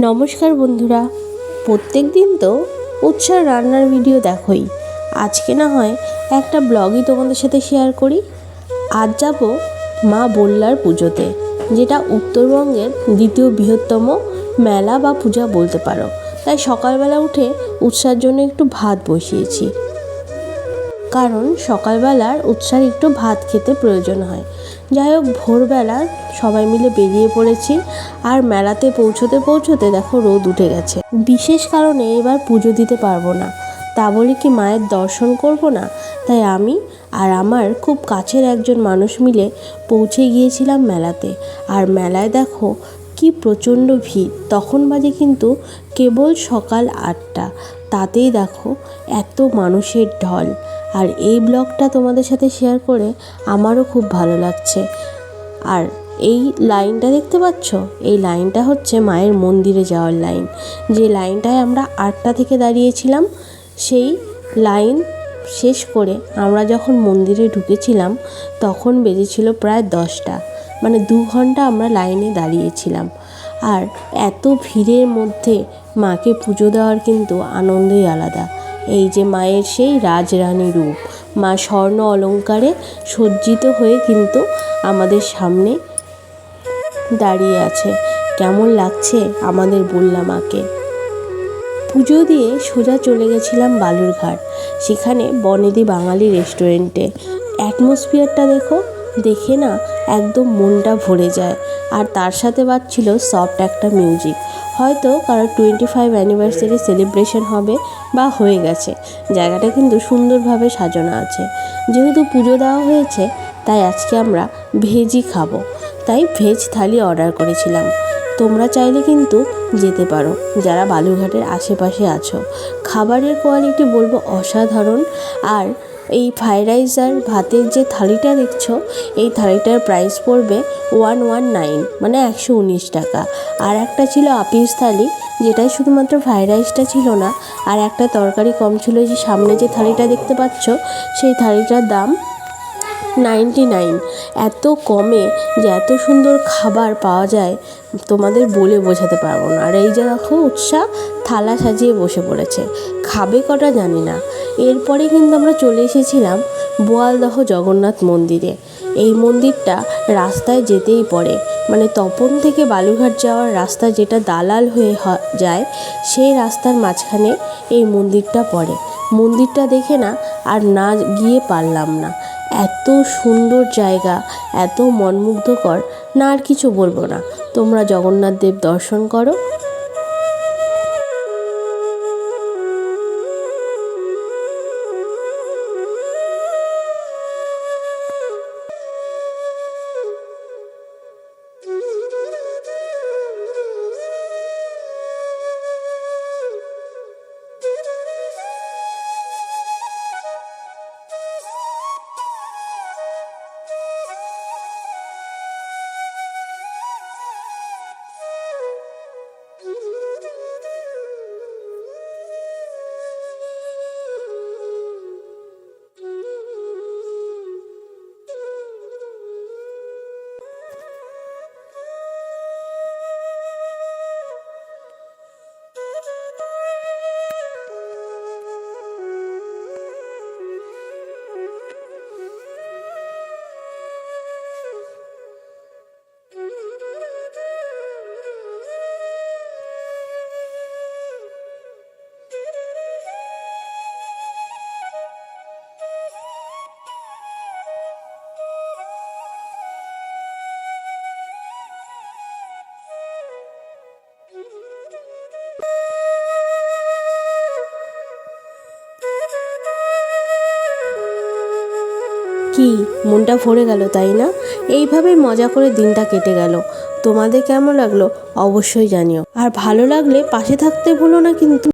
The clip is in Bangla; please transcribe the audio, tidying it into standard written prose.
নমস্কার বন্ধুরা, প্রত্যেক দিন তো উৎসার রান্নার ভিডিও দেখোই। আজকে না হয় একটা ব্লগই তোমাদের সাথে শেয়ার করি। আজ যাব মা বল্লার পুজোতে, যেটা উত্তরবঙ্গের দ্বিতীয় বৃহত্তম মেলা বা পূজা বলতে পারো। তাই সকালবেলা উঠে উৎসার জন্য একটু ভাত বসিয়েছি, কারণ সকালবেলার উৎসার একটু ভাত খেতে প্রয়োজন হয়। যাই হোক, ভোরবেলা সবাই মিলে বেরিয়ে পড়েছি, আর মেলাতে পৌঁছতে পৌঁছতে দেখো রোদ উঠে গেছে। বিশেষ কারণে এবার পুজো দিতে পারবো না, তা বলে কি মায়ের দর্শন করব না? তাই আমি আর আমার খুব কাছের একজন মানুষ মিলে পৌঁছে গিয়েছিলাম মেলাতে। আর মেলায় দেখো কি প্রচণ্ড ভিড়। তখন বাজে কিন্তু কেবল সকাল 8টা, তাতেই দেখো এত মানুষের ঢল। আর এই ব্লগটা তোমাদের সাথে শেয়ার করে আমারও খুব ভালো লাগছে। আর এই লাইনটা দেখতে পাচ্ছ, এই লাইনটা হচ্ছে মায়ের মন্দিরে যাওয়ার লাইন। যে লাইনটায় আমরা 8টা থেকে দাঁড়িয়েছিলাম, সেই লাইন শেষ করে আমরা যখন মন্দিরে ঢুকেছিলাম তখন বেজেছিল প্রায় 10টা, মানে 2 ঘন্টা আমরা লাইনে দাঁড়িয়েছিলাম। আর এত ভিড়ের মধ্যে মাকে পুজো দেওয়ার কিন্তু আনন্দই আলাদা। এই যে মায়ের সেই রাজরানী রূপ, মা স্বর্ণ অলঙ্কারে সজ্জিত হয়ে কিন্তু আমাদের সামনে দাঁড়িয়ে আছে। কেমন লাগছে আমাদের বল্লা মাকে। পুজো দিয়ে সোজা চলে গেছিলাম বালুরঘাট, সেখানে বনেদি বাঙালি রেস্টুরেন্টে। অ্যাটমসফিয়ারটা দেখে না একদম মনটা ভরে যায়। আর তার সাথে বাজছিল সফট একটা মিউজিক। হয়তো কারো 25 অ্যানিভার্সারি সেলিব্রেশন হবে বা হয়ে গেছে। জায়গাটা কিন্তু সুন্দরভাবে সাজানো আছে। যেহেতু পুজো দেওয়া হয়েছে, তাই আজকে আমরা ভেজই খাবো, তাই ভেজ থালি অর্ডার করেছিলাম। তোমরা চাইলে কিন্তু যেতে পারো, যারা বালুরঘাটের আশেপাশে আছো। খাবারের কোয়ালিটি বলবো অসাধারণ। আর এই ফ্রাইড রাইস আর ভাতের যে থালিটা দেখছো, এই থালিটার প্রাইস পড়বে 119, মানে 119 টাকা। আর একটা ছিল আপিস থালি, যেটাই শুধুমাত্র ফ্রাইড রাইসটা ছিল না, আর একটা তরকারি কম ছিল। যে সামনে যে থালিটা দেখতে পাচ্ছ, সেই থালিটার দাম 99। এত কমে যে এত সুন্দর খাবার পাওয়া যায় তোমাদের বলে বোঝাতে পারবো না। আর এই যে দেখো উৎসাহ থালা সাজিয়ে বসে পড়েছে, খাবে কটা জানি না। এরপরে কিন্তু আমরা চলে এসেছিলাম বোয়ালদহ জগন্নাথ মন্দিরে। এই মন্দিরটা রাস্তায় যেতেই পড়ে, মানে তপন থেকে বালুরঘাট যাওয়ার রাস্তা যেটা দালাল হয়ে যায়, সেই রাস্তার মাঝখানে এই মন্দিরটা পড়ে। মন্দিরটা দেখে না আর না গিয়ে পারলাম না। এত সুন্দর জায়গা, এত মনমুগ্ধকর, না আর কিছু বলবো না। তোমরা জগন্নাথ দেব দর্শন করো। কি মনটা ভরে গেল, তাই না? এইভাবেই মজা করে দিনটা কেটে গেল। তোমাদের কেমন লাগলো অবশ্যই জানিও, আর ভালো লাগলে পাশে থাকতে ভুলো না কিন্তু।